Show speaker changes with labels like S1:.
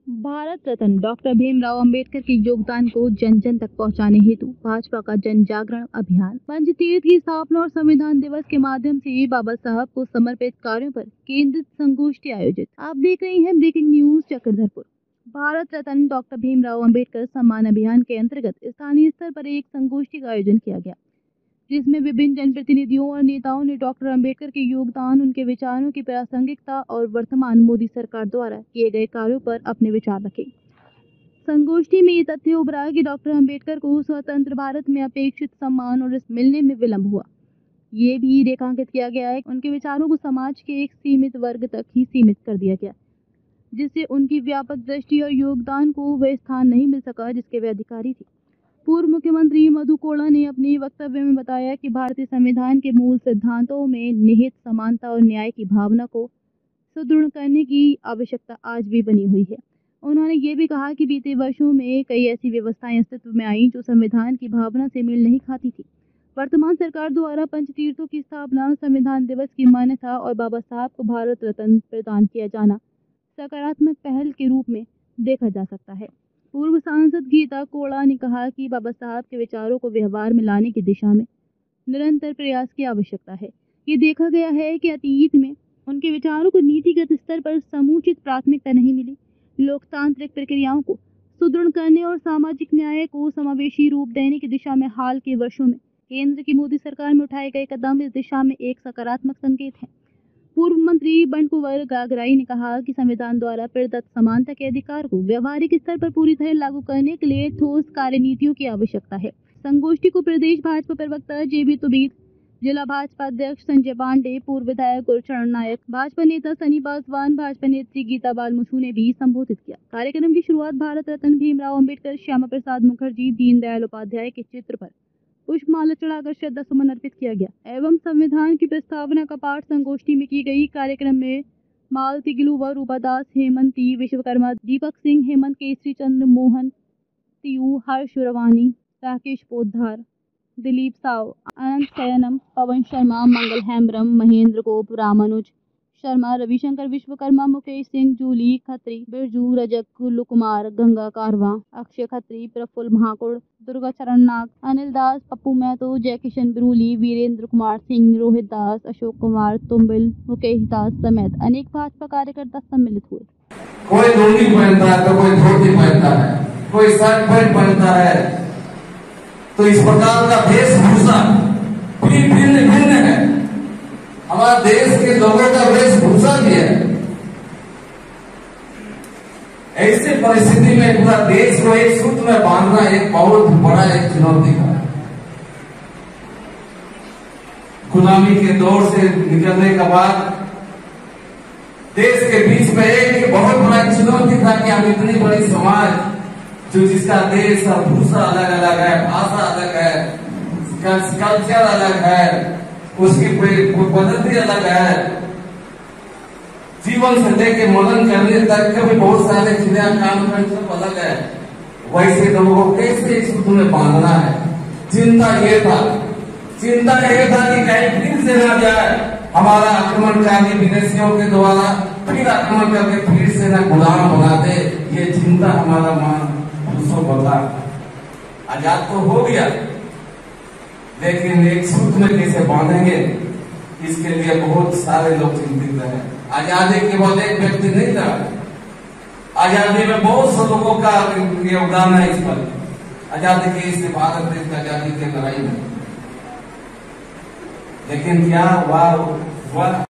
S1: Bharat Ratna doctor Bhimrao Ambedkar के योगदान को जन जन तक पहुंचाने हेतु भाजपा का जन जागरण अभियान पंचतीर्थ की स्थापना और संविधान दिवस के माध्यम से बाबा साहब को समर्पित कार्यों पर केंद्रित संगोष्ठी आयोजित। आप देख रहे हैं breaking news Chakradharpur. Bharat Ratna doctor Bhimrao Ambedkar सम्मान अभियान के अंतर्गत स्थानीय स्तर पर एक संगोष्ठी का आयोजन किया गया, जिसमें विभिन्न जनप्रतिनिधियों और नेताओं ने डॉक्टर अंबेडकर के योगदान, उनके विचारों की प्रासंगिकता और वर्तमान मोदी सरकार द्वारा किए गए कार्यों पर अपने विचार रखे। संगोष्ठी में ये तथ्य उभरा कि डॉक्टर अंबेडकर को स्वतंत्र भारत में अपेक्षित सम्मान और मिलने में विलंब हुआ। ये भी रेखांकित किया गया है, उनके विचारों को समाज के एक सीमित वर्ग तक ही सीमित कर दिया गया, जिससे उनकी व्यापक दृष्टि और योगदान को वह स्थान नहीं मिल सका जिसके वे अधिकारी थे। पूर्व मुख्यमंत्री मधु कोड़ा ने अपने वक्तव्य में बताया कि भारतीय संविधान के मूल सिद्धांतों में निहित समानता और न्याय की भावना को सुदृढ़ करने की आवश्यकता आज भी बनी हुई है। उन्होंने ये भी कहा कि बीते वर्षों में कई ऐसी व्यवस्थाएं अस्तित्व में आईं जो संविधान की भावना से मेल नहीं खाती थी। वर्तमान सरकार द्वारा पंचतीर्थों की स्थापना, संविधान दिवस की मान्यता और बाबा साहब को भारत रत्न प्रदान किया जाना सकारात्मक पहल के रूप में देखा जा सकता है। पूर्व सांसद गीता कोड़ा ने कहा कि बाबा साहब के विचारों को व्यवहार में लाने की दिशा में निरंतर प्रयास की आवश्यकता है। ये देखा गया है कि अतीत में उनके विचारों को नीतिगत स्तर पर समुचित प्राथमिकता नहीं मिली। लोकतांत्रिक प्रक्रियाओं को सुदृढ़ करने और सामाजिक न्याय को समावेशी रूप देने की दिशा में हाल के वर्षों में केंद्र की मोदी सरकार में उठाए गए कदम इस दिशा में एक सकारात्मक संकेत है। पूर्व मंत्री बंकुवर गागराई ने कहा कि संविधान द्वारा प्रदत्त समानता के अधिकार को व्यवहारिक स्तर पर पूरी तरह लागू करने के लिए ठोस कार्यनीतियों की आवश्यकता है। संगोष्ठी को प्रदेश भाजपा प्रवक्ता जेबी तुबीर, जिला भाजपा अध्यक्ष संजय पांडे, पूर्व विधायक गुरचरण नायक, भाजपा नेता सनी पासवान, भाजपा नेत्री गीता बालमुछू ने भी संबोधित किया। कार्यक्रम की शुरुआत भारत रत्न भीमराव अंबेडकर, श्यामा प्रसाद मुखर्जी, दीनदयाल उपाध्याय के चित्र पर पुष्पमाला चढ़ाकर श्रद्धा सुमन अर्पित किया गया एवं संविधान की प्रस्तावना का पाठ संगोष्ठी में की गई। कार्यक्रम में मालती गिलुवा, रूपा दास, हेमंती विश्वकर्मा, दीपक सिंह, हेमंत केसरी चंद्र, मोहन तियू, हर्ष रवानी, राकेश पोद्दार, दिलीप साव, अनंत शयनम, पवन शर्मा, मंगल हेम्ब्रम, महेंद्र गोप, रामानुज शर्मा, रविशंकर विश्वकर्मा, मुकेश सिंह, जूली खत्री, बिरजू, रजक, कुल्लू कुमार, गंगा कारवा, अक्षय खत्री, प्रफुल्ल महाकुड़, दुर्गा चरण नाग, अनिल दास, पप्पू महतो, जय किशन बिरूली, वीरेंद्र कुमार सिंह, रोहित दास, अशोक कुमार तुम्बिल, मुकेश दास समेत अनेक भाजपा कार्यकर्ता सम्मिलित हुए।
S2: कोई लुंगी पहनता है तो कोई धोती पहनता है, कोई शर्ट पैंट पहनता है, तो इस प्रकार का वेशभूषा भी भिन्न भिन्न है। हमारे देश के लोगों का वेशभूषा भी है। ऐसी परिस्थिति में पूरा देश को एक सूत्र में बांधना एक बहुत बड़ा एक चुनौती का। गुलामी के दौर से निकलने के बाद देश के बीच में एक बहुत बड़ा चुनौती था कि हम इतनी बड़ी समाज जो जिसका देश और भूषा अलग अलग है, भाषा अलग है, कल्चर अलग है, उसकी पद्धति अलग है, जीवन से लेके मरण करने तक के भी बहुत सारे क्रियाकांड सब अलग है। वैसे लोगों को कैसे इस सूत्र में बांधना है। चिंता ये था कि कहीं फिर से ना जाए हमारा आक्रमणकारी विदेशियों के द्वारा फिर आक्रमण करके फिर से ना गुलाम बना दे। ये चिंता हमारा मन बता। आजाद तो हो गया, लेकिन एक सूत्र में कैसे बांधेंगे, इसके लिए बहुत सारे लोग चिंतित रहे। आजादी केवल एक व्यक्ति नहीं था, आजादी में बहुत से लोगों का योगदान है। इस पर आजादी के इस भारत देश की आजादी की लड़ाई में, लेकिन क्या हुआ